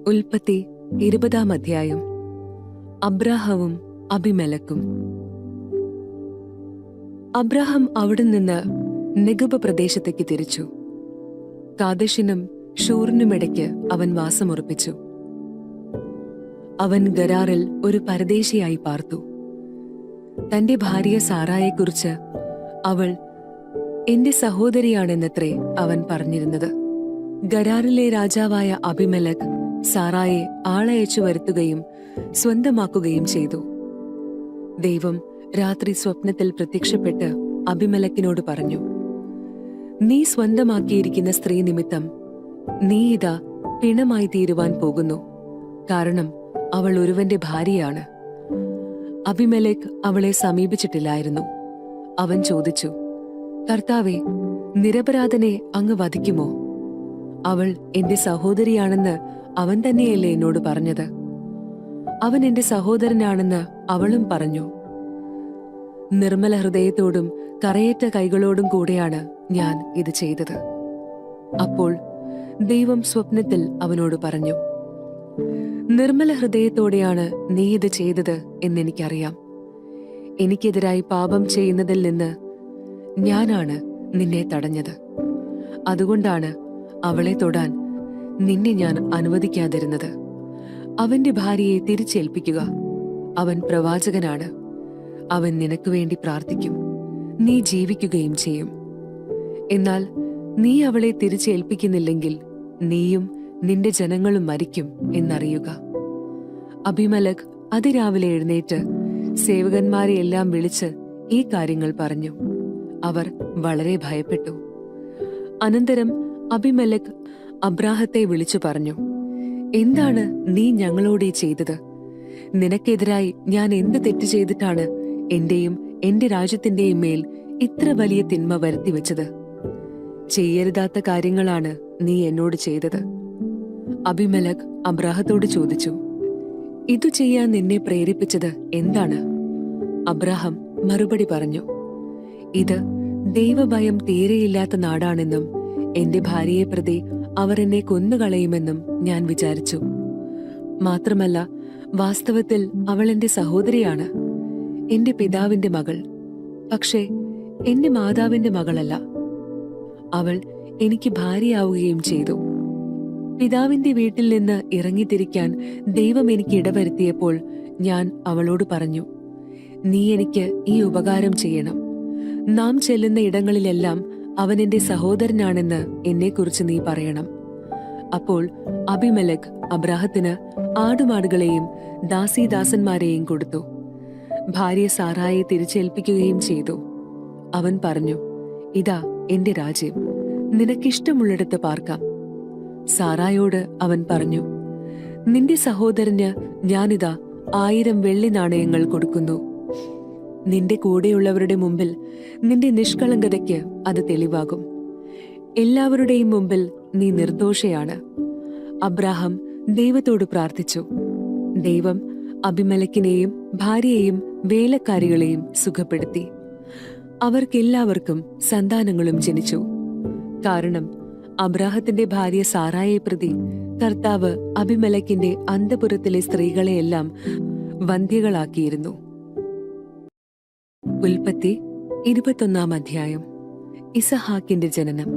ഉൽപ്പത്തി 20-ാം അധ്യായം. അബ്രാഹവും അബിമെലെക്കും. അബ്രാഹാം അവിടെ നിന്ന് നെഗബ് പ്രദേശത്തേക്ക് തിരിച്ചു. കാദേശിനും ഷൂറിനുമിടയ്ക്ക് അവൻ വാസമുറപ്പിച്ചു. അവൻ ഗരാറിൽ ഒരു പരദേശിയായി പാർത്തു. തന്റെ ഭാര്യ സാറായെക്കുറിച്ച് അവൾ എന്റെ സഹോദരിയാണെന്നത്രേ അവൻ പറഞ്ഞിരുന്നത്. ഗരാറിലെ രാജാവായ അബിമെലെക്ക് സാറായെ ആളയച്ചു വരുത്തുകയും സ്വന്തമാക്കുകയും ചെയ്തു. ദൈവം രാത്രി സ്വപ്നത്തിൽ പ്രത്യക്ഷപ്പെട്ട് അബിമെലെക്കിനോട് പറഞ്ഞു, നീ സ്വന്തമാക്കിയിരിക്കുന്ന സ്ത്രീ നിമിത്തം നീ ഇതാ പിണമായി തീരുവാൻ പോകുന്നു. കാരണം അവൾ ഒരുവന്റെ ഭാര്യയാണ്. അബിമെലെക്ക് അവളെ സമീപിച്ചിട്ടില്ലായിരുന്നു. അവൻ ചോദിച്ചു, കർത്താവേ, നിരപരാധനെ അങ്ങ് വധിക്കുമോ? അവൾ എന്റെ സഹോദരിയാണെന്ന് അവൻ തന്നെയല്ലേ എന്നോട് പറഞ്ഞത്? അവൻ എന്റെ സഹോദരനാണെന്ന് അവളും പറഞ്ഞു. നിർമ്മല ഹൃദയത്തോടും കറയേറ്റ കൈകളോടും കൂടെയാണ് ഞാൻ ഇത് ചെയ്തത്. അപ്പോൾ ദൈവം സ്വപ്നത്തിൽ അവനോട് പറഞ്ഞു, നിർമ്മല ഹൃദയത്തോടെയാണ് നീ ഇത് ചെയ്തത് എന്നെനിക്കറിയാം. എനിക്കെതിരായി പാപം ചെയ്യുന്നതിൽ നിന്ന് ഞാനാണ് നിന്നെ തടഞ്ഞത്. അതുകൊണ്ടാണ് അവളെ തൊടാൻ നിന്നെ ഞാൻ അനുവദിക്കാതിരുന്നത്. അവന്റെ ഭാര്യയെ തിരിച്ചേൽപ്പിക്കുക. അവൻ പ്രവാചകനാണ്. അവൻ നിനക്ക് വേണ്ടി പ്രാർത്ഥിക്കും. നീ ജീവിക്കുകയും ചെയ്യും. എന്നാൽ നീ അവളെ തിരിച്ചേൽപ്പിക്കുന്നില്ലെങ്കിൽ നീയും നിന്റെ ജനങ്ങളും മരിക്കും എന്നറിയുക. അബിമെലെക്ക് അതിരാവിലെ എഴുന്നേറ്റ് സേവകന്മാരെ എല്ലാം വിളിച്ച് ഈ കാര്യങ്ങൾ പറഞ്ഞു. അവർ വളരെ ഭയപ്പെട്ടു. അനന്തരം അബിമെലെക്ക് അബ്രാഹത്തെ വിളിച്ചു പറഞ്ഞു, എന്താണ് നീ ഞങ്ങളോട് ചെയ്തത്? നിനക്കെതിരായി ഞാൻ എന്ത് തെറ്റ് ചെയ്തിട്ടാണ് എന്റെയും എന്റെ രാജ്യത്തിന്റെയും മേൽ ഇത്ര വലിയ തിന്മ വരുത്തിവെച്ചത്? ചെയ്യരുതാത്ത കാര്യങ്ങളാണ് നീ എന്നോട് ചെയ്തത്. അബിമെലെക്ക് അബ്രാഹത്തോട് ചോദിച്ചു, ഇതു ചെയ്യാൻ നിന്നെ പ്രേരിപ്പിച്ചത് എന്താണ്? അബ്രാഹാം മറുപടി പറഞ്ഞു, ഇത് ദൈവഭയം തീരെയില്ലാത്ത നാടാണെന്നും എന്റെ ഭാര്യയെ പ്രതി അവർ എന്നെ കൊന്നുകളയുമെന്നും ഞാൻ വിചാരിച്ചു. മാത്രമല്ല, വാസ്തവത്തിൽ അവൾ എന്റെ സഹോദരിയാണ്, എന്റെ പിതാവിന്റെ മകൾ. പക്ഷേ എന്റെ മാതാവിന്റെ മകളല്ല. അവൾ എനിക്ക് ഭാര്യയാവുകയും ചെയ്തു. പിതാവിന്റെ വീട്ടിൽ നിന്ന് ഇറങ്ങിത്തിരിക്കാൻ ദൈവം എനിക്ക് ഇടവരുത്തിയപ്പോൾ ഞാൻ അവളോട് പറഞ്ഞു, നീ എനിക്ക് ഈ ഉപകാരം ചെയ്യണം. നാം ചെല്ലുന്ന ഇടങ്ങളിലെല്ലാം അവൻ എന്റെ സഹോദരനാണെന്ന് എന്നെക്കുറിച്ച് നീ പറയണം. അപ്പോൾ അബിമെലെക്ക് അബ്രാഹത്തിന് ആടുമാടുകളെയും ദാസീദാസന്മാരെയും കൊടുത്തു. ഭാര്യ സാറായെ തിരിച്ചേൽപ്പിക്കുകയും ചെയ്തു. അവൻ പറഞ്ഞു, ഇതാ എന്റെ രാജ്യം, നിനക്കിഷ്ടമുള്ളിടത്ത് പാർക്കാം. സാറായോട് അവൻ പറഞ്ഞു, നിന്റെ സഹോദരന് ഞാനിതാ 1000 വെള്ളി നാണയങ്ങൾ കൊടുക്കുന്നു. നിന്റെ കൂടെയുള്ളവരുടെ മുമ്പിൽ നിന്റെ നിഷ്കളങ്കതയ്ക്ക് അത് തെളിവാകും. എല്ലാവരുടെയും മുമ്പിൽ നീ നിർദോഷയാണ്. അബ്രാഹാം ദൈവത്തോട് പ്രാർത്ഥിച്ചു. ദൈവം അബിമെലെക്കിനെയും ഭാര്യയെയും വേലക്കാരികളെയും സുഖപ്പെടുത്തി. അവർക്കെല്ലാവർക്കും സന്താനങ്ങളും ജനിച്ചു. കാരണം അബ്രാഹത്തിന്റെ ഭാര്യ സാറായെ പ്രതി കർത്താവ് അബിമെലെക്കിന്റെ അന്തഃപുരത്തിലെ സ്ത്രീകളെയെല്ലാം വന്ധ്യകളാക്കിയിരുന്നു. ഉൽപ്പത്തി 21-ാം അധ്യായം. ഇസഹാക്കിന്റെ ജനനം.